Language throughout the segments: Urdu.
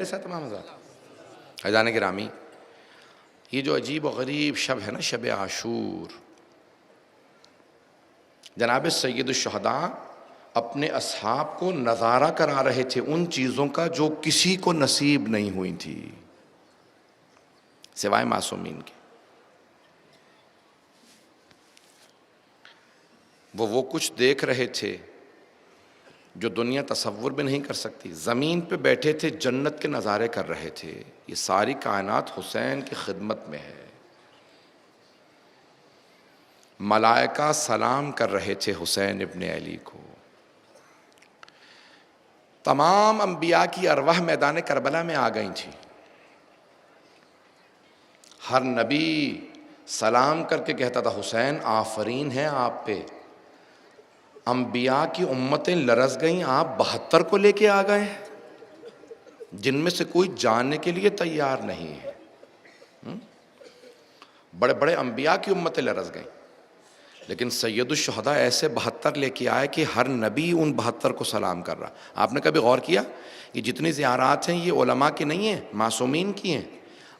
ایسا تمام حضرات حضران گرامی، یہ جو عجیب و غریب شب ہے نا، شب عاشور، جناب سید الشہداء اپنے اصحاب کو نظارہ کرا رہے تھے ان چیزوں کا جو کسی کو نصیب نہیں ہوئی تھی سوائے معصومین کے۔ وہ کچھ دیکھ رہے تھے جو دنیا تصور بھی نہیں کر سکتی۔ زمین پہ بیٹھے تھے، جنت کے نظارے کر رہے تھے۔ یہ ساری کائنات حسین کی خدمت میں ہے۔ ملائکہ سلام کر رہے تھے حسین ابن علی کو۔ تمام انبیاء کی ارواح میدان کربلا میں آ گئی تھی۔ ہر نبی سلام کر کے کہتا تھا حسین آفرین ہے آپ پہ۔ انبیاء کی امتیں لرز گئیں، آپ 72 کو لے کے آ گئے جن میں سے کوئی جاننے کے لیے تیار نہیں ہے۔ بڑے بڑے انبیاء کی امتیں لرز گئیں، لیکن سید الشہداء ایسے 72 لے کے آئے کہ ہر نبی ان 72 کو سلام کر رہا۔ آپ نے کبھی غور کیا یہ جتنی زیارات ہیں یہ علماء کی نہیں ہیں، معصومین کی ہیں۔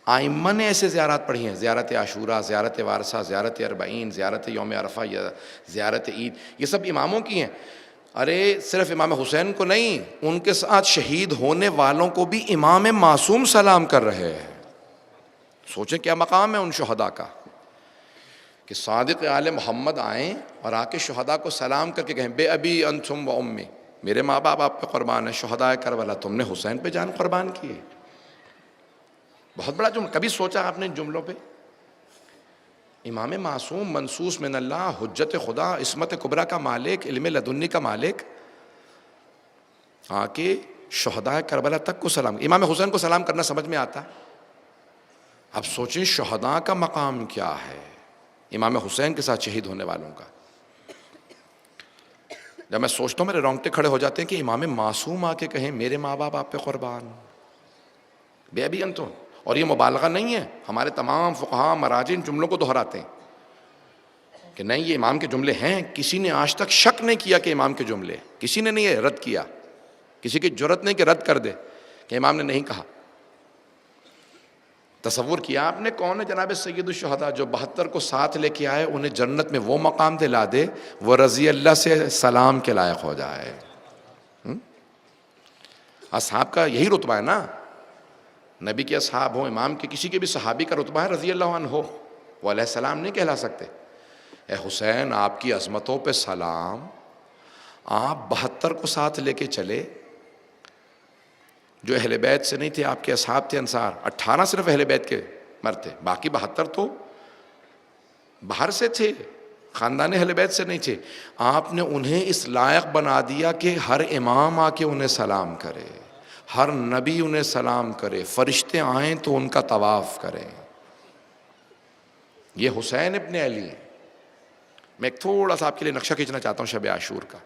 آئمہ نے ایسے زیارات پڑھی ہیں، زیارت عاشوراء، زیارت وارثہ، زیارت اربعین، زیارت یوم عرفہ یا زیارت عید، یہ سب اماموں کی ہیں۔ ارے صرف امام حسین کو نہیں، ان کے ساتھ شہید ہونے والوں کو بھی امام معصوم سلام کر رہے ہیں۔ سوچیں کیا مقام ہے ان شہداء کا کہ صادق آل محمد آئیں اور آ کے شہداء کو سلام کر کے کہیں بے ابی انتم و امی، میرے ماں باپ آپ پہ قربان ہے، شہداء کربلا تم نے حسین پہ جان قربان کی ہے۔ بہت بڑا جملہ، کبھی سوچا آپ نے ان جملوں پہ؟ امام معصوم، منصوص من اللہ، حجت خدا، عصمت کبریٰ کا مالک، علم لدنی کا مالک، آ کے شہداء کربلا تک کو سلام۔ امام حسین کو سلام کرنا سمجھ میں آتا؟ اب سوچیں شہداء کا مقام کیا ہے، امام حسین کے ساتھ شہید ہونے والوں کا۔ جب میں سوچتا ہوں میرے رونگٹے کھڑے ہو جاتے ہیں کہ امام معصوم آ کے کہیں میرے ماں باپ آپ پہ قربان، بے ابی انتم۔ اور یہ مبالغہ نہیں ہے، ہمارے تمام فقہاء مراجع ان جملوں کو دہراتے ہیں کہ نہیں یہ امام کے جملے ہیں۔ کسی نے آج تک شک نہیں کیا کہ امام کے جملے، کسی نے نہیں یہ رد کیا، کسی کی جرت نہیں کہ رد کر دے کہ امام نے نہیں کہا۔ تصور کیا آپ نے کون ہے جناب سید الشہداء جو 72 کو ساتھ لے کے آئے، انہیں جنت میں وہ مقام دلا دے، وہ رضی اللہ سے سلام کے لائق ہو جائے۔ اصحاب کا یہی رتبہ ہے نا، نبی کے اصحاب ہوں، امام کے کسی کے بھی صحابی کا رتبہ ہے رضی اللہ عنہ ہو، وہ علیہ السلام نہیں کہلا سکتے۔ اے حسین آپ کی عظمتوں پہ سلام، آپ 72 کو ساتھ لے کے چلے جو اہل بیت سے نہیں تھے، آپ کے اصحاب تھے انصار، 18 صرف اہل بیت کے مرد تھے، باقی 72 تو باہر سے تھے، خاندان اہل بیت سے نہیں تھے۔ آپ نے انہیں اس لائق بنا دیا کہ ہر امام آ کے انہیں سلام کرے، ہر نبی انہیں سلام کرے، فرشتے آئیں تو ان کا طواف کریں۔ یہ حسین ابن علی ہے۔ میں ایک تھوڑا سا آپ کے لیے نقشہ کھینچنا چاہتا ہوں شب عاشور کا۔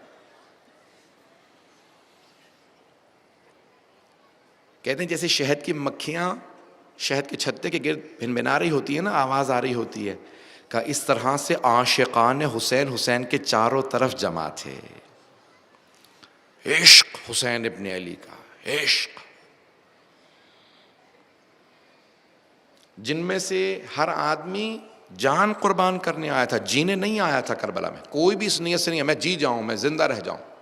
کہتے ہیں جیسے شہد کی مکھیاں شہد کے چھتے کے گرد بھنبھنا رہی ہوتی ہے نا، آواز آ رہی ہوتی ہے، کہ اس طرح سے عاشقان حسین حسین کے چاروں طرف جمع تھے۔ عشق حسین ابن علی کا، عشق، جن میں سے ہر آدمی جان قربان کرنے آیا تھا، جینے نہیں آیا تھا کربلا میں۔ کوئی بھی اس نیت سے نہیں ہے میں جی جاؤں، میں زندہ رہ جاؤں۔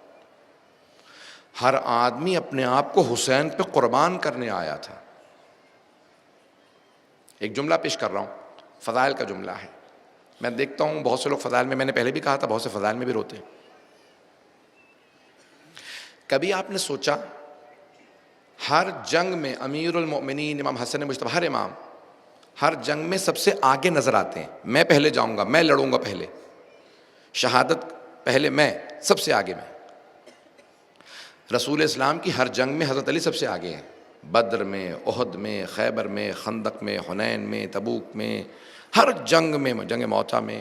ہر آدمی اپنے آپ کو حسین پہ قربان کرنے آیا تھا۔ ایک جملہ پیش کر رہا ہوں، فضائل کا جملہ ہے۔ میں دیکھتا ہوں بہت سے لوگ فضائل میں نے پہلے بھی کہا تھا، بہت سے فضائل میں بھی روتے ہیں۔ کبھی آپ نے سوچا ہر جنگ میں امیر المؤمنین امام حسن مجتبی، ہر امام ہر جنگ میں سب سے آگے نظر آتے ہیں، میں پہلے جاؤں گا، میں لڑوں گا پہلے، شہادت پہلے میں، سب سے آگے میں۔ رسول اسلام کی ہر جنگ میں حضرت علی سب سے آگے ہیں، بدر میں، احد میں، خیبر میں، خندق میں، حنین میں، تبوک میں، ہر جنگ میں، جنگ موتا میں،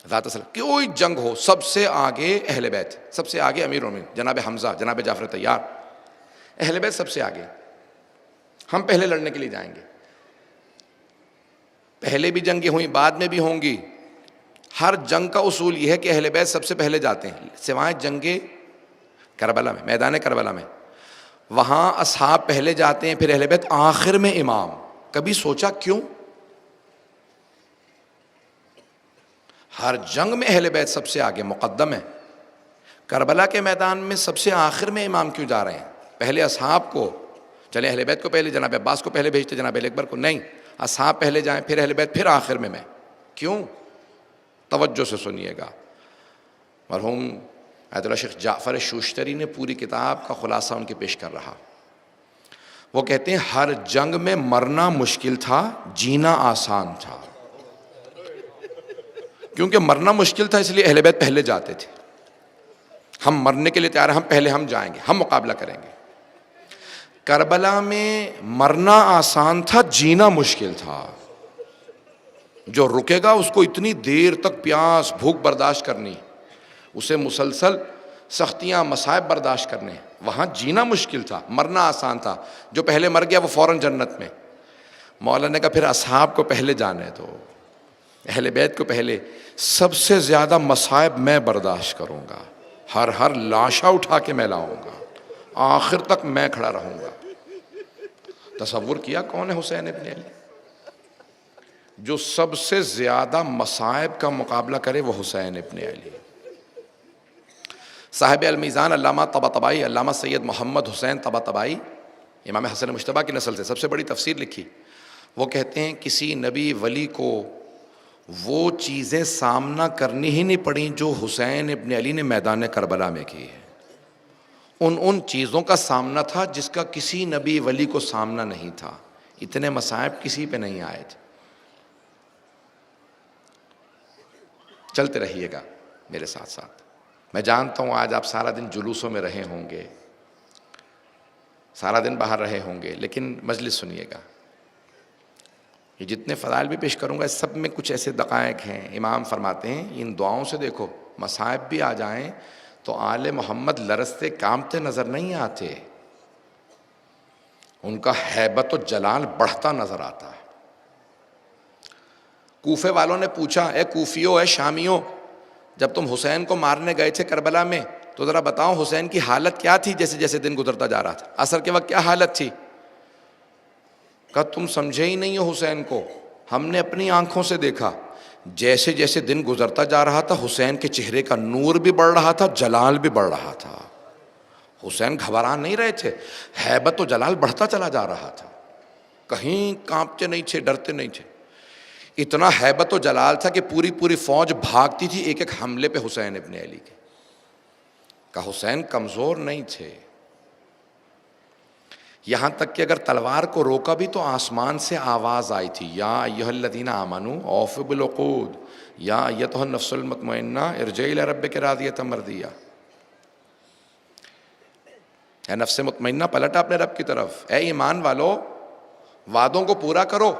ذات صلی کوئی جنگ ہو سب سے آگے اہل بیت، سب سے آگے امیر المومنین جناب حمزہ، جناب جعفر طیار، اہل بیت سب سے آگے۔ ہم پہلے لڑنے کے لیے جائیں گے، پہلے بھی جنگیں ہوئیں، بعد میں بھی ہوں گی۔ ہر جنگ کا اصول یہ ہے کہ اہل بیت سب سے پہلے جاتے ہیں، سوائے جنگ کربلا میں، میدان کربلا میں وہاں اصحاب پہلے جاتے ہیں، پھر اہل بیت آخر میں امام. کبھی سوچا کیوں؟ ہر جنگ میں اہل بیت سب سے آگے مقدم ہے. کربلا کے میدان میں سب سے آخر میں امام کیوں جا رہے ہیں؟ پہلے اصحاب کو، چلے اہل بیت کو پہلے، جناب عباس کو پہلے بھیجتے، جناب علی اکبر کو نہیں، اصحاب پہلے جائیں، پھر اہل بیت، پھر آخر میں کیوں؟ توجہ سے سنیے گا. مرحوم آیت اللہ شیخ جعفر شوشتری نے پوری کتاب کا خلاصہ ان کے پیش کر رہا. وہ کہتے ہیں ہر جنگ میں مرنا مشکل تھا، جینا آسان تھا. کیونکہ مرنا مشکل تھا اس لیے اہل بیت پہلے جاتے تھے. ہم مرنے کے لیے تیار ہیں، ہم پہلے ہم جائیں گے، ہم مقابلہ کریں گے. کربلا میں مرنا آسان تھا، جینا مشکل تھا. جو رکے گا اس کو اتنی دیر تک پیاس بھوک برداشت کرنی، اسے مسلسل سختیاں مصائب برداشت کرنے. وہاں جینا مشکل تھا، مرنا آسان تھا. جو پہلے مر گیا وہ فوراً جنت میں. مولا نے کہا پھر اصحاب کو پہلے جانے دو، اہل بیت کو پہلے. سب سے زیادہ مصائب میں برداشت کروں گا، ہر لاشا اٹھا کے میں لاؤں گا، آخر تک میں کھڑا رہوں گا. تصور کیا کون ہے حسین ابن علی؟ جو سب سے زیادہ مصائب کا مقابلہ کرے وہ حسین ابن علی. صاحب المیزان علامہ طباطبائی، علامہ سید محمد حسین طباطبائی، امام حسن مجتبیٰ کی نسل سے سب سے بڑی تفسیر لکھی. وہ کہتے ہیں کسی نبی ولی کو وہ چیزیں سامنا کرنی ہی نہیں پڑیں جو حسین ابن علی نے میدان کربلا میں کی ہے. ان چیزوں کا سامنا تھا جس کا کسی نبی ولی کو سامنا نہیں تھا. اتنے مصائب کسی پہ نہیں آئے تھے. چلتے رہیے گا میرے ساتھ ساتھ. میں جانتا ہوں آج آپ سارا دن جلوسوں میں رہے ہوں گے، سارا دن باہر رہے ہوں گے، لیکن مجلس سنیے گا. یہ جتنے فضائل بھی پیش کروں گا اس سب میں کچھ ایسے دقائق ہیں. امام فرماتے ہیں ان دعاؤں سے دیکھو مصائب بھی آ جائیں تو آل محمد لرزتے کامتے نظر نہیں آتے، ان کا ہیبت و جلال بڑھتا نظر آتا ہے. کوفے والوں نے پوچھا اے کوفیوں، اے شامیوں، جب تم حسین کو مارنے گئے تھے کربلا میں تو ذرا بتاؤ حسین کی حالت کیا تھی جیسے جیسے دن گزرتا جا رہا تھا؟ عصر کے وقت کیا حالت تھی؟ کہا تم سمجھے ہی نہیں ہو حسین کو، ہم نے اپنی آنکھوں سے دیکھا. جیسے جیسے دن گزرتا جا رہا تھا حسین کے چہرے کا نور بھی بڑھ رہا تھا، جلال بھی بڑھ رہا تھا. حسین گھبرا نہیں رہے تھے، ہیبت و جلال بڑھتا چلا جا رہا تھا. کہیں کانپتے نہیں تھے، ڈرتے نہیں تھے. اتنا ہیبت و جلال تھا کہ پوری پوری فوج بھاگتی تھی ایک ایک حملے پہ حسین ابن علی کے. کہ حسین کمزور نہیں تھے. یہاں تک کہ اگر تلوار کو روکا بھی تو آسمان سے آواز آئی تھی، یا ایھا الذین آمنوا اوفوا بالعقود یا ایھا النفس المطمئنہ ارجعی الی ربک راضیۃ مرضیہ. اے نفس مطمئنہ پلٹا اپنے رب کی طرف، اے ایمان والو وعدوں کو پورا کرو.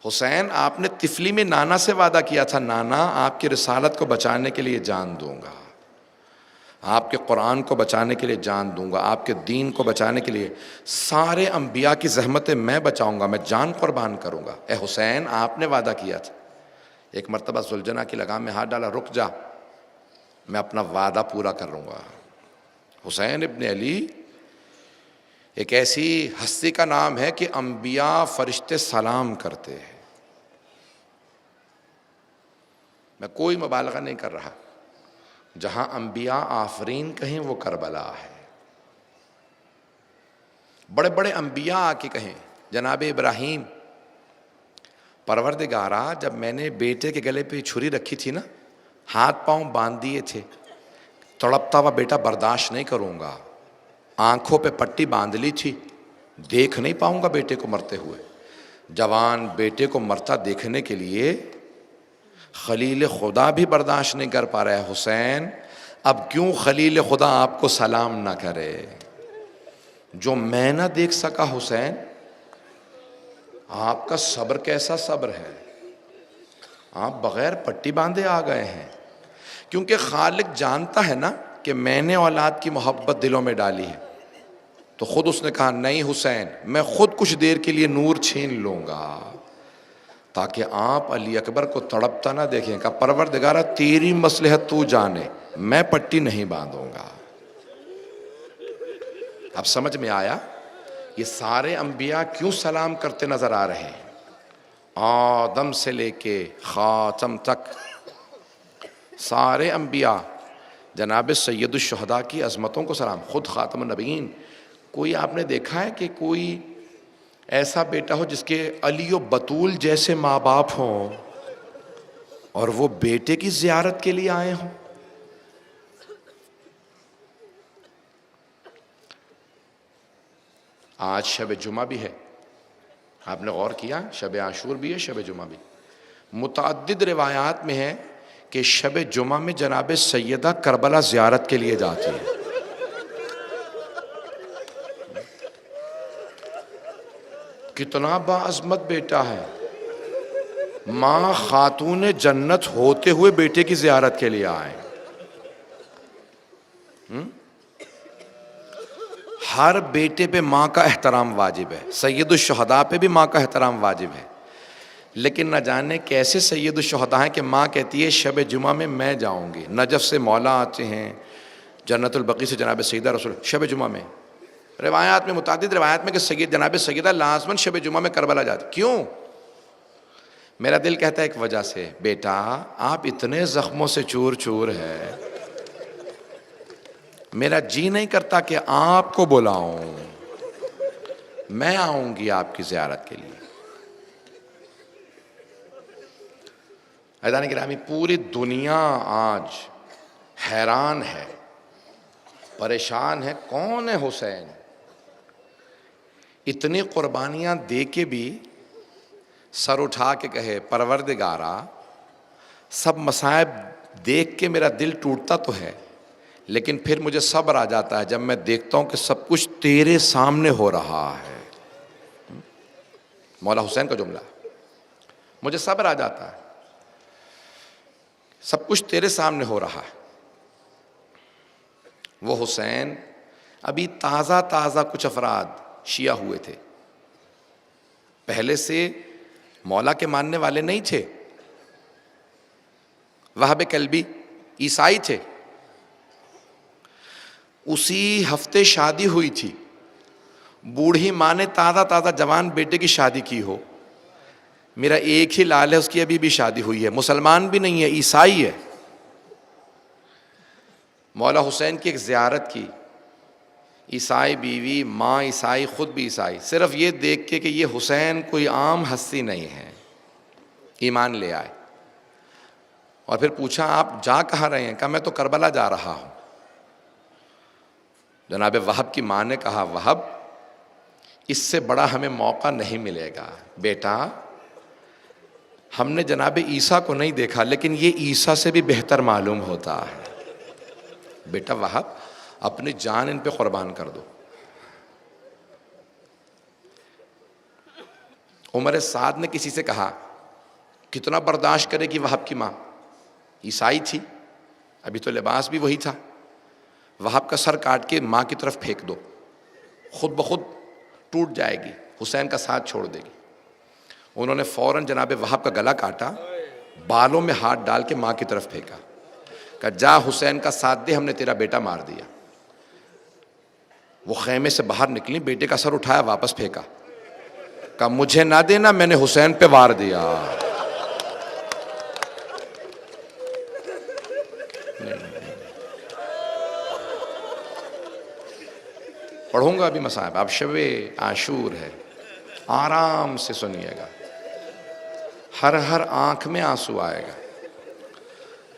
حسین آپ نے طفلی میں نانا سے وعدہ کیا تھا، نانا آپ کی رسالت کو بچانے کے لیے جان دوں گا، آپ کے قرآن کو بچانے کے لیے جان دوں گا، آپ کے دین کو بچانے کے لیے سارے انبیاء کی زحمتیں میں بچاؤں گا، میں جان قربان کروں گا. اے حسین آپ نے وعدہ کیا تھا. ایک مرتبہ ذوالجناح کی لگام میں ہاتھ ڈالا، رک جا میں اپنا وعدہ پورا کر لوں گا. حسین ابن علی ایک ایسی ہستی کا نام ہے کہ انبیاء فرشتے سلام کرتے ہیں. میں کوئی مبالغہ نہیں کر رہا، جہاں انبیاء آفرین کہیں وہ کربلا ہے. بڑے بڑے انبیاء آ کے کہیں، جناب ابراہیم، پروردگارا جب میں نے بیٹے کے گلے پہ چھری رکھی تھی نا، ہاتھ پاؤں باندھ دیے تھے، تڑپتا ہوا بیٹا برداشت نہیں کروں گا، آنکھوں پہ پٹی باندھ لی تھی، دیکھ نہیں پاؤں گا بیٹے کو مرتے ہوئے. جوان بیٹے کو مرتا دیکھنے کے لیے خلیل خدا بھی برداشت نہیں کر پا رہا ہے. حسین اب کیوں خلیل خدا آپ کو سلام نہ کرے؟ جو میں نہ دیکھ سکا حسین، آپ کا صبر کیسا صبر ہے؟ آپ بغیر پٹی باندھے آ گئے ہیں. کیونکہ خالق جانتا ہے نا کہ میں نے اولاد کی محبت دلوں میں ڈالی ہے، تو خود اس نے کہا نہیں حسین میں خود کچھ دیر کے لیے نور چھین لوں گا تاکہ آپ علی اکبر کو تڑپتا نہ دیکھیں. کہ پروردگارہ تیری مصلحت تو جانے، میں پٹی نہیں باندھوں گا. اب سمجھ میں آیا یہ سارے انبیاء کیوں سلام کرتے نظر آ رہے ہیں؟ آدم سے لے کے خاتم تک سارے انبیاء جناب سید الشہداء کی عظمتوں کو سلام. خود خاتم النبیین. کوئی آپ نے دیکھا ہے کہ کوئی ایسا بیٹا ہو جس کے علی و بطول جیسے ماں باپ ہوں اور وہ بیٹے کی زیارت کے لیے آئے ہوں؟ آج شب جمعہ بھی ہے، آپ نے غور کیا؟ شب عاشور بھی ہے، شب جمعہ بھی. متعدد روایات میں ہے کہ شب جمعہ میں جناب سیدہ کربلا زیارت کے لیے جاتی ہے. کتنا باعظمت بیٹا ہے. ماں خاتون جنت ہوتے ہوئے بیٹے کی زیارت کے لیے آئے. ہر بیٹے پہ ماں کا احترام واجب ہے. سید الشہداء پہ بھی ماں کا احترام واجب ہے. لیکن نہ جانے کیسے سید الشہداء ہیں کہ ماں کہتی ہے شب جمعہ میں میں جاؤں گی. نجف سے مولا آتے ہیں، جنت البقیع سے جناب سیدہ رسول شب جمعہ میں. روایات میں متعدد روایات میں کہ جناب سیدہ لازماً شب جمعہ میں کربلا جاتی. کیوں؟ میرا دل کہتا ہے ایک وجہ سے، بیٹا آپ اتنے زخموں سے چور چور ہے، میرا جی نہیں کرتا کہ آپ کو بلاؤں، میں آؤں گی آپ کی زیارت کے لیے. عزیزان گرامی، پوری دنیا آج حیران ہے، پریشان ہے، کون ہے حسین؟ اتنی قربانیاں دے کے بھی سر اٹھا کے کہے پروردگارا سب مصائب دیکھ کے میرا دل ٹوٹتا تو ہے، لیکن پھر مجھے صبر آ جاتا ہے جب میں دیکھتا ہوں کہ سب کچھ تیرے سامنے ہو رہا ہے. مولا حسین کا جملہ، مجھے صبر آ جاتا ہے، سب کچھ تیرے سامنے ہو رہا ہے. وہ حسین ابھی تازہ تازہ کچھ افراد شیعہ ہوئے تھے، پہلے سے مولا کے ماننے والے نہیں تھے. وہاب کلبی عیسائی تھے. اسی ہفتے شادی ہوئی تھی، بوڑھی ماں نے تازہ تازہ جوان بیٹے کی شادی کی ہو. میرا ایک ہی لال ہے، اس کی ابھی بھی شادی ہوئی ہے، مسلمان بھی نہیں ہے، عیسائی ہے. مولا حسین کی ایک زیارت کی، عیسائی بیوی، ماں عیسائی، خود بھی عیسائی، صرف یہ دیکھ کے کہ یہ حسین کوئی عام ہستی نہیں ہے، ایمان لے آئے. اور پھر پوچھا آپ جا کہاں رہے ہیں؟ کہا میں تو کربلا جا رہا ہوں. جناب وہب کی ماں نے کہا وہب اس سے بڑا ہمیں موقع نہیں ملے گا. بیٹا ہم نے جناب عیسیٰ کو نہیں دیکھا، لیکن یہ عیسیٰ سے بھی بہتر معلوم ہوتا ہے. بیٹا وہب اپنی جان ان پہ قربان کر دو. عمر سعد نے کسی سے کہا کتنا برداشت کرے گی وہب کی ماں؟ عیسائی تھی، ابھی تو لباس بھی وہی تھا. وہب کا سر کاٹ کے ماں کی طرف پھینک دو، خود بخود ٹوٹ جائے گی، حسین کا ساتھ چھوڑ دے گی. انہوں نے فوراً جناب وہب کا گلا کاٹا، بالوں میں ہاتھ ڈال کے ماں کی طرف پھینکا، کہا جا حسین کا ساتھ دے، ہم نے تیرا بیٹا مار دیا. وہ خیمے سے باہر نکلی، بیٹے کا سر اٹھایا، واپس پھینکا، کہا مجھے نہ دینا، میں نے حسین پہ وار دیا. پڑھوں گا ابھی مصائب. اب شب عاشور ہے، آرام سے سنیے گا، ہر آنکھ میں آنسو آئے گا.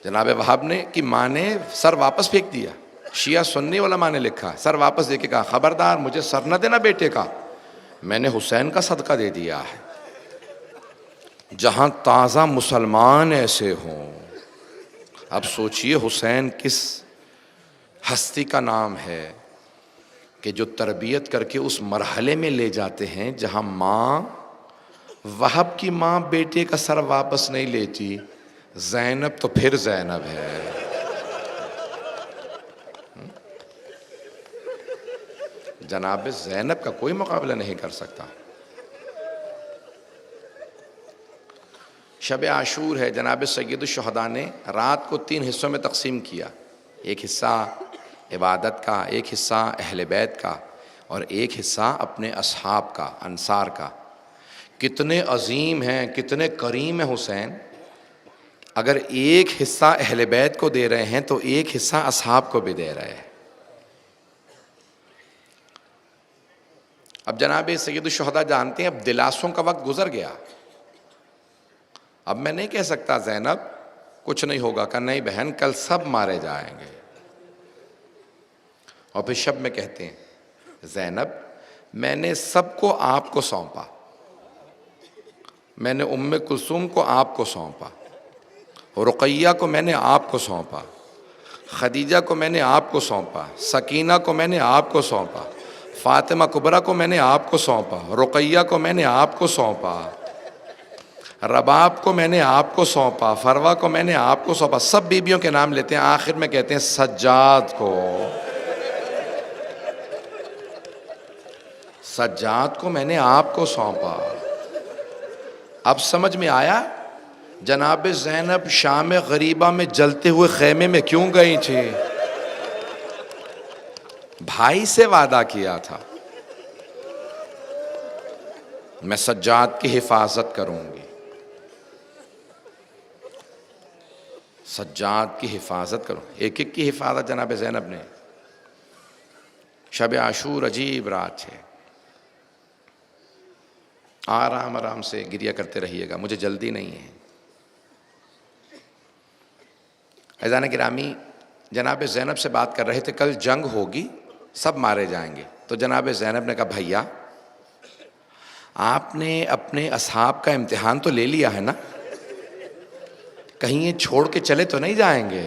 جناب وہاب نے کی ماں نے سر واپس پھینک دیا. شیعہ سنی علماء نے لکھا سر واپس دے کے کہا خبردار مجھے سر نہ دینا بیٹے کا، میں نے حسین کا صدقہ دے دیا ہے. جہاں تازہ مسلمان ایسے ہوں، اب سوچئے حسین کس ہستی کا نام ہے کہ جو تربیت کر کے اس مرحلے میں لے جاتے ہیں جہاں ماں، وہب کی ماں بیٹے کا سر واپس نہیں لیتی. زینب تو پھر زینب ہے. جناب زینب کا کوئی مقابلہ نہیں کر سکتا. شب عاشور ہے، جناب سید الشہداء نے رات کو 3 حصوں میں تقسیم کیا. ایک حصہ عبادت کا، ایک حصہ اہل بیت کا، اور ایک حصہ اپنے اصحاب کا، انصار کا۔ کتنے عظیم ہیں، کتنے کریم ہیں حسین۔ اگر ایک حصہ اہل بیت کو دے رہے ہیں تو ایک حصہ اصحاب کو بھی دے رہے ہیں۔ اب جناب سید الشہداء جانتے ہیں اب دلاسوں کا وقت گزر گیا، اب میں نہیں کہہ سکتا زینب کچھ نہیں ہوگا، کہ نہیں بہن کل سب مارے جائیں گے۔ اور پھر شب میں کہتے ہیں زینب میں نے سب کو آپ کو سونپا، میں نے ام کلثوم کو آپ کو سونپا، رقیہ کو میں نے آپ کو سونپا، خدیجہ کو میں نے آپ کو سونپا، سکینہ کو میں نے آپ کو سونپا، فاطمہ کبریٰ کو میں نے آپ کو سونپا، رقیہ کو میں نے آپ کو سونپا، رباب کو میں نے آپ کو سونپا، فروا کو میں نے آپ کو سونپا۔ سب بیبیوں کے نام لیتے ہیں، آخر میں کہتے ہیں سجاد کو میں نے آپ کو سونپا۔ اب سمجھ میں آیا جناب زینب شام غریبہ میں جلتے ہوئے خیمے میں کیوں گئی تھی؟ بھائی سے وعدہ کیا تھا میں سجاد کی حفاظت کروں گی، سجاد کی حفاظت کروں۔ ایک ایک کی حفاظت جناب زینب نے۔ شب عاشور عجیب رات ہے، آرام آرام سے گریہ کرتے رہیے گا، مجھے جلدی نہیں ہے۔ عزیزان گرامی، جناب زینب سے بات کر رہے تھے کل جنگ ہوگی، سب مارے جائیں گے، تو جناب زینب نے کہا بھیا آپ نے اپنے اصحاب کا امتحان تو لے لیا ہے نا، کہیں یہ چھوڑ کے چلے تو نہیں جائیں گے؟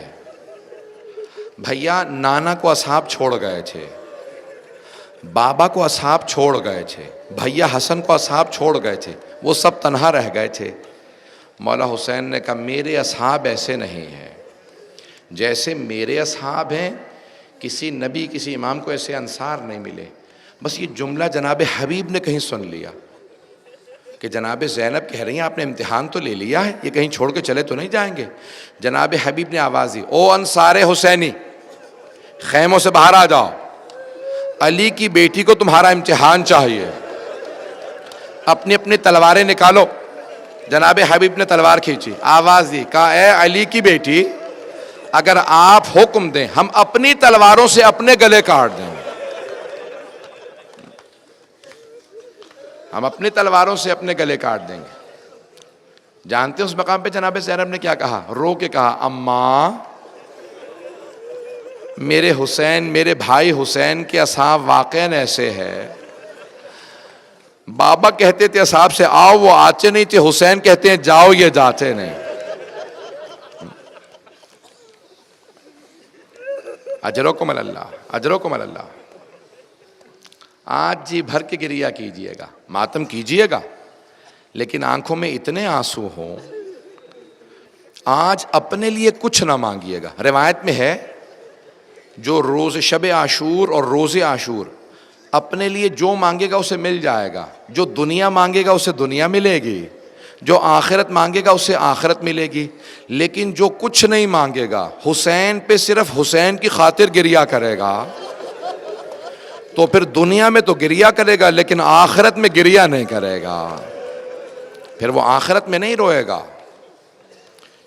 بھیا نانا کو اصحاب چھوڑ گئے تھے، بابا کو اصحاب چھوڑ گئے تھے، بھیا حسن کو اصحاب چھوڑ گئے تھے، وہ سب تنہا رہ گئے تھے۔ مولا حسین نے کہا میرے اصحاب ایسے نہیں ہیں، جیسے میرے اصحاب ہیں کسی نبی کسی امام کو ایسے انصار نہیں ملے۔ بس یہ جملہ جناب حبیب نے کہیں سن لیا کہ جناب زینب کہہ رہی ہیں آپ نے امتحان تو لے لیا ہے، یہ کہیں چھوڑ کے چلے تو نہیں جائیں گے؟ جناب حبیب نے آواز دی او انصار حسینی خیموں سے باہر آ جاؤ، علی کی بیٹی کو تمہارا امتحان چاہیے، اپنی اپنی تلواریں نکالو۔ جناب حبیب نے تلوار کھینچی، آواز دی، کہا اے علی کی بیٹی اگر آپ حکم دیں ہم اپنی تلواروں سے اپنے گلے کاٹ دیں، ہم اپنی تلواروں سے اپنے گلے کاٹ دیں گے۔ جانتے ہیں اس مقام پہ جناب زینب نے کیا کہا؟ رو کے کہا اماں میرے حسین، میرے بھائی حسین کے اصحاب واقعاً ایسے ہے، بابا کہتے تھے اصحاب سے آؤ وہ آتے نہیں تھے، حسین کہتے ہیں جاؤ یہ جاتے نہیں۔ اجرکم اللہ، اجرکم اللہ۔ آج جی بھر کے گریہ کیجئے گا، ماتم کیجئے گا، لیکن آنکھوں میں اتنے آنسو ہوں، آج اپنے لیے کچھ نہ مانگیے گا۔ روایت میں ہے جو روز شب عاشور اور روز عاشور اپنے لیے جو مانگے گا اسے مل جائے گا، جو دنیا مانگے گا اسے دنیا ملے گی، جو آخرت مانگے گا اسے آخرت ملے گی، لیکن جو کچھ نہیں مانگے گا حسین پہ صرف حسین کی خاطر گریہ کرے گا تو پھر دنیا میں تو گریہ کرے گا لیکن آخرت میں گریہ نہیں کرے گا، پھر وہ آخرت میں نہیں روئے گا۔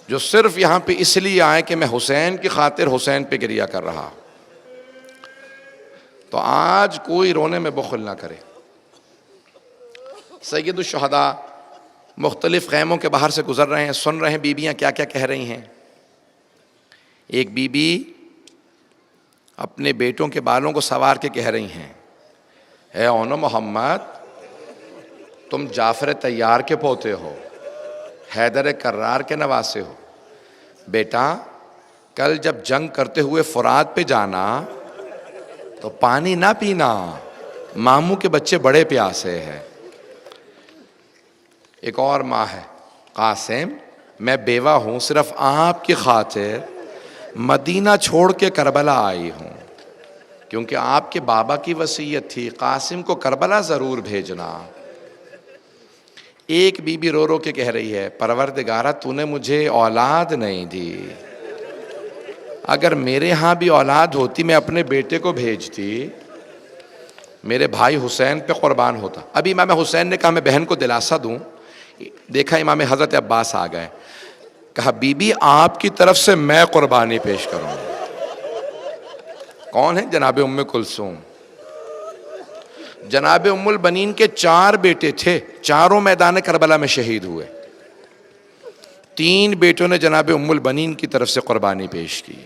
جو صرف یہاں پہ اس لیے آئے کہ میں حسین کی خاطر حسین پہ گریہ کر رہا، تو آج کوئی رونے میں بخل نہ کرے۔ سید الشہداء مختلف خیموں کے باہر سے گزر رہے ہیں، سن رہے ہیں بیویاں کیا کیا کہہ رہی ہیں۔ ایک بی بی اپنے بیٹوں کے بالوں کو سوار کے کہہ رہی ہیں اے اونو محمد تم جعفر طیار کے پوتے ہو، حیدر کرار کے نواسے ہو، بیٹا کل جب جنگ کرتے ہوئے فرات پہ جانا تو پانی نہ پینا، ماموں کے بچے بڑے پیاسے ہیں۔ ایک اور ماں ہے قاسم میں بیوہ ہوں، صرف آپ کی خاطر مدینہ چھوڑ کے کربلا آئی ہوں، کیونکہ آپ کے بابا کی وصیت تھی قاسم کو کربلا ضرور بھیجنا۔ ایک بی بی رو رو کے کہہ رہی ہے پروردگارہ تو نے مجھے اولاد نہیں دی، اگر میرے ہاں بھی اولاد ہوتی میں اپنے بیٹے کو بھیجتی۔ میرے بھائی حسین پہ قربان ہوتا. ابھی امام حسین نے کہا میں بہن کو دلاسا دوں, دیکھا امام حضرت عباس آ گئے, کہا بی بی آپ کی طرف سے میں قربانی پیش کروں. کون ہے؟ جناب ام کلثوم. جناب ام البنین کے 4 بیٹے تھے, چاروں میدان کربلا میں شہید ہوئے. 3 بیٹوں نے جناب ام البنین کی طرف سے قربانی پیش کی.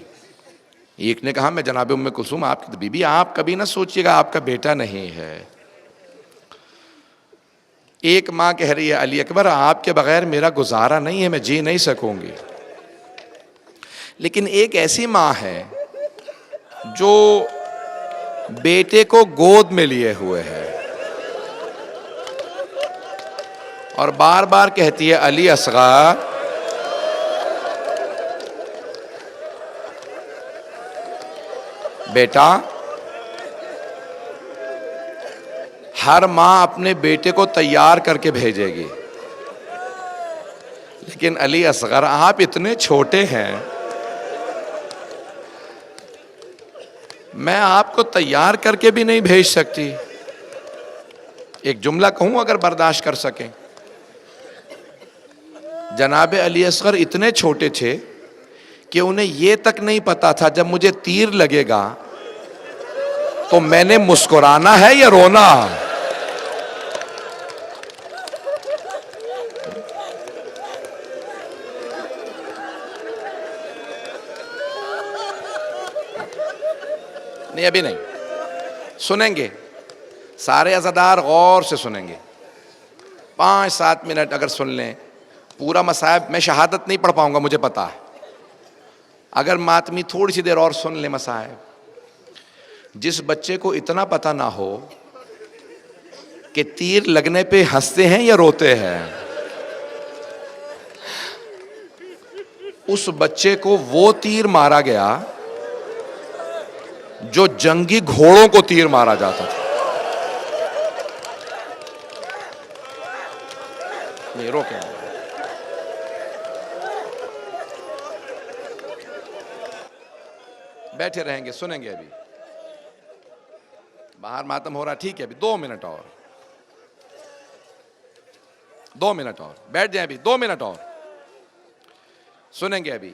ایک نے کہا میں جناب ام کلثوم آپ کی بی بی آپ کبھی نہ سوچیے گا آپ کا بیٹا نہیں ہے. ایک ماں کہہ رہی ہے علی اکبر آپ کے بغیر میرا گزارا نہیں ہے, میں جی نہیں سکوں گی. لیکن ایک ایسی ماں ہے جو بیٹے کو گود میں لیے ہوئے ہے اور بار بار کہتی ہے علی اصغر بیٹا. ہر ماں اپنے بیٹے کو تیار کر کے بھیجے گی, لیکن علی اصغر آپ اتنے چھوٹے ہیں, میں آپ کو تیار کر کے بھی نہیں بھیج سکتی. ایک جملہ کہوں اگر برداشت کر سکیں. جناب علی اصغر اتنے چھوٹے تھے کہ انہیں یہ تک نہیں پتا تھا جب مجھے تیر لگے گا تو میں نے مسکرانا ہے یا رونا. نہیں ابھی نہیں, سنیں گے سارے عزادار, غور سے سنیں گے. 5-7 منٹ اگر سن لیں پورا مصائب. میں شہادت نہیں پڑھ پاؤں گا مجھے پتا ہے, اگر ماتمی تھوڑی سی دیر اور سن لیں مصائب. جس بچے کو اتنا پتا نہ ہو کہ تیر لگنے پہ ہنستے ہیں یا روتے ہیں, اس بچے کو وہ تیر مارا گیا جو جنگی گھوڑوں کو تیر مارا جاتا تھا. نہیں روکیں, بیٹھے رہیں گے سنیں گے. ابھی باہر ماتم ہو رہا, ٹھیک ہے ابھی 2 منٹ اور, 2 منٹ اور بیٹھ جائیں. ابھی 2 منٹ اور سنیں گے. ابھی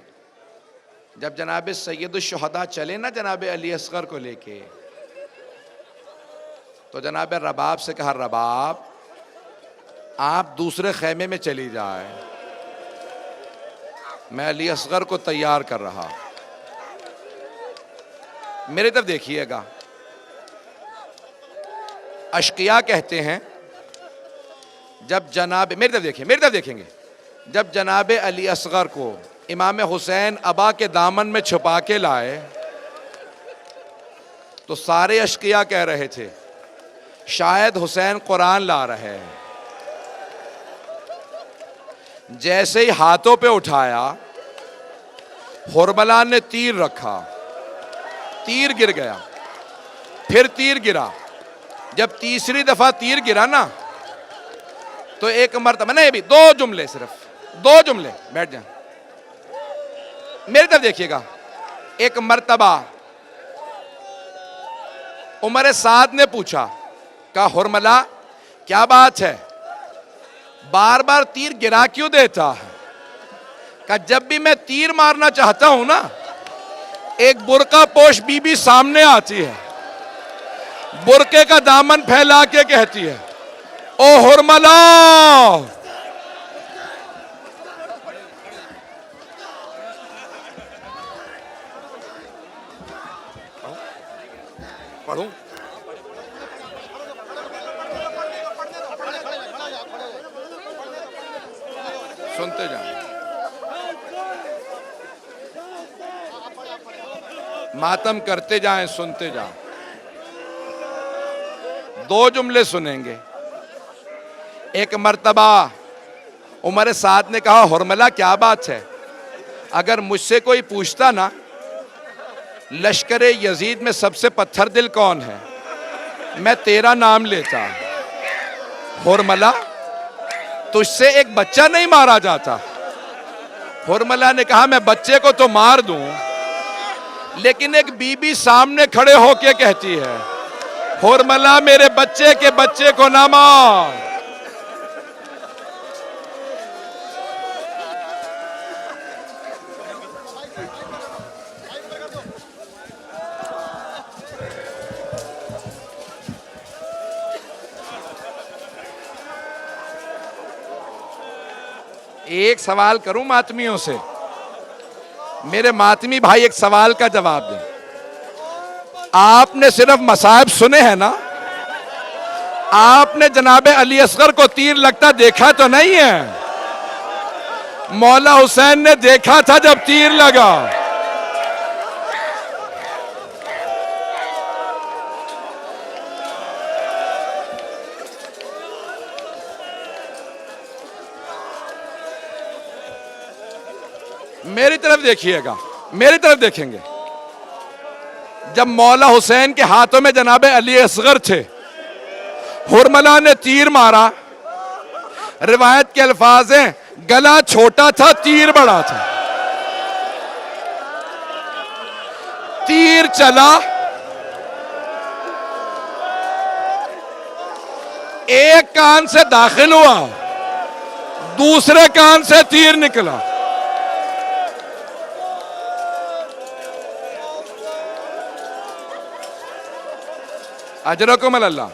جب جناب سید الشہداء چلے نا جناب علی اصغر کو لے کے, تو جناب رباب سے کہا رباب آپ دوسرے خیمے میں چلی جائیں, میں علی اصغر کو تیار کر رہا. میرے طرف دیکھیے گا. اشقیاء کہتے ہیں جب جناب میری طرف دیکھیں, میری طرف دیکھیں گے, جب جناب علی اصغر کو امام حسین ابا کے دامن میں چھپا کے لائے تو سارے اشقیاء کہہ رہے تھے شاید حسین قرآن لا رہے ہیں. جیسے ہی ہاتھوں پہ اٹھایا حرملہ نے تیر رکھا, تیر گر گیا, پھر تیر گرا. جب تیسری دفعہ تیر گرا نا تو ایک مرتبہ, نہیں ابھی 2 جملے, صرف 2 جملے, بیٹھ جائیں میری طرف دیکھیے گا. ایک مرتبہ عمر سعد نے پوچھا, کہا حرملہ کیا بات ہے, بار بار تیر گرا کیوں دیتا ہے؟ کہا جب بھی میں تیر مارنا چاہتا ہوں نا ایک برقع پوش بی بی سامنے آتی ہے, برقعے کا دامن پھیلا کے کہتی ہے او حرملہ پڑھوں. سنتے جائیں, ماتم کرتے جائیں, سنتے جائیں. 2 جملے سنیں گے. ایک مرتبہ عمر سعد نے کہا حرملہ کیا بات ہے, اگر مجھ سے کوئی پوچھتا نا لشکر یزید میں سب سے پتھر دل کون ہے, میں تیرا نام لیتا. حرملہ تجھ سے ایک بچہ نہیں مارا جاتا. حرملہ نے کہا میں بچے کو تو مار دوں, لیکن ایک بی بی سامنے کھڑے ہو کے کہتی ہے حرملا میرے بچے کے بچے کو نہ مار. ایک سوال کروں ماتمیوں سے, میرے ماتمی بھائی ایک سوال کا جواب دیں. آپ نے صرف مصائب سنے ہیں نا؟ آپ نے جناب علی اصغر کو تیر لگتا دیکھا تو نہیں ہے؟ مولا حسین نے دیکھا تھا جب تیر لگا. میری طرف دیکھیے گا, میری طرف دیکھیں گے. جب مولا حسین کے ہاتھوں میں جناب علی اصغر تھے, حرملا نے تیر مارا. روایت کے الفاظ ہیں گلا چھوٹا تھا تیر بڑا تھا. تیر چلا, ایک کان سے داخل ہوا, دوسرے کان سے تیر نکلا. اجرکم اللہ.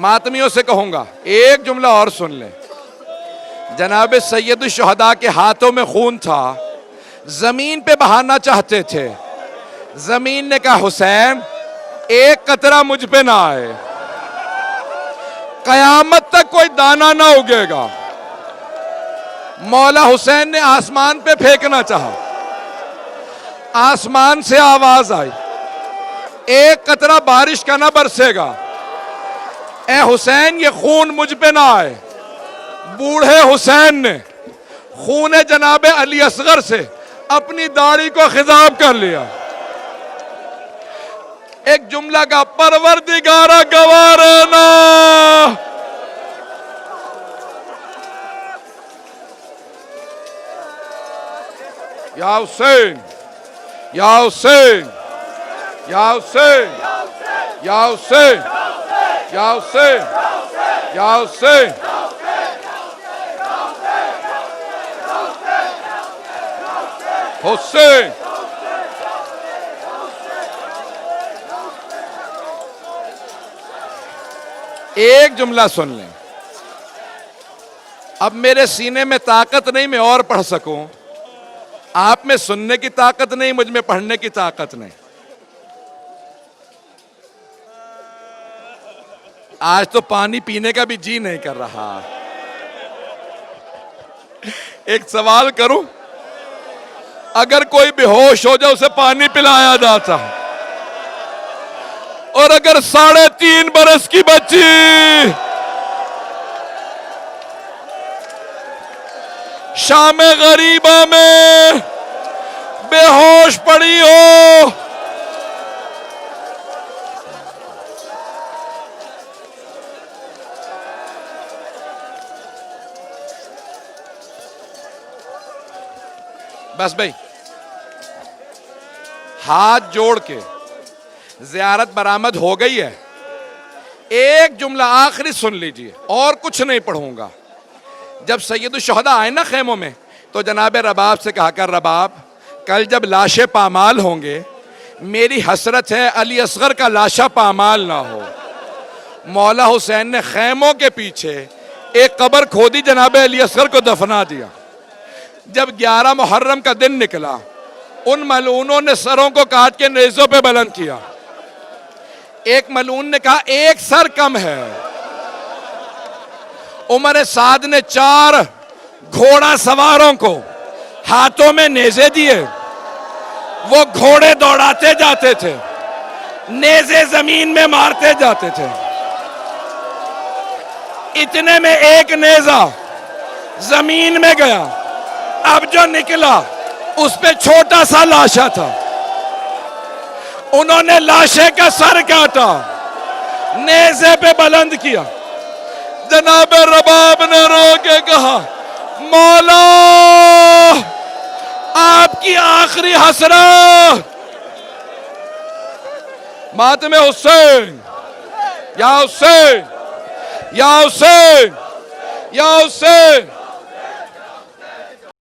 ماتمیوں سے کہوں گا ایک جملہ اور سن لیں. جناب سید الشہداء کے ہاتھوں میں خون تھا, زمین پہ بہانا چاہتے تھے. زمین نے کہا حسین ایک قطرہ مجھ پہ نہ آئے, قیامت تک کوئی دانہ نہ اگے گا. مولا حسین نے آسمان پہ پھینکنا چاہا, آسمان سے آواز آئی ایک قطرہ بارش کا نہ برسے گا. اے حسین یہ خون مجھ پہ نہ آئے. بوڑھے حسین نے خون جناب علی اصغر سے اپنی داڑھی کو خضاب کر لیا. ایک جملہ کا پروردگارا گوارنا, یا حسین یا حسین یا حسین یا حسین یا حسین یا حسین. حسین ایک جملہ سن لیں. اب میرے سینے میں طاقت نہیں میں اور پڑھ سکوں. آپ میں سننے کی طاقت نہیں, مجھ میں پڑھنے کی طاقت نہیں. آج تو پانی پینے کا بھی جی نہیں کر رہا. ایک سوال کروں, اگر کوئی بے ہوش ہو جائے اسے پانی پلایا جاتا, اور اگر 3.5 برس کی بچی شام غریبہ میں بے ہوش پڑی ہو, بس بھائی ہاتھ جوڑ کے زیارت برآمد ہو گئی ہے. ایک جملہ آخری سن لیجئے, اور کچھ نہیں پڑھوں گا. جب سید الشہداء آئے نا خیموں میں, تو جناب رباب سے کہا کر رباب کل جب لاشیں پامال ہوں گے, میری حسرت ہے علی اصغر کا لاشا پامال نہ ہو. مولا حسین نے خیموں کے پیچھے ایک قبر کھودی, جناب علی اصغر کو دفنا دیا. جب 11 محرم کا دن نکلا, ان ملعونوں نے سروں کو کاٹ کے نیزوں پہ بلند کیا. ایک ملعون نے کہا ایک سر کم ہے. عمر سعد نے 4 گھوڑا سواروں کو ہاتھوں میں نیزے دیے, وہ گھوڑے دوڑاتے جاتے تھے, نیزے زمین میں مارتے جاتے تھے. اتنے میں ایک نیزہ زمین میں گیا, اب جو نکلا اس پہ چھوٹا سا لاشا تھا. انہوں نے لاشے کا سر کاٹا, نیزے پہ بلند کیا. جناب رباب نے رو کے کہا مولا آپ کی آخری حسرت ماتم حسین، یا حسین، یا حسین، یا حسین.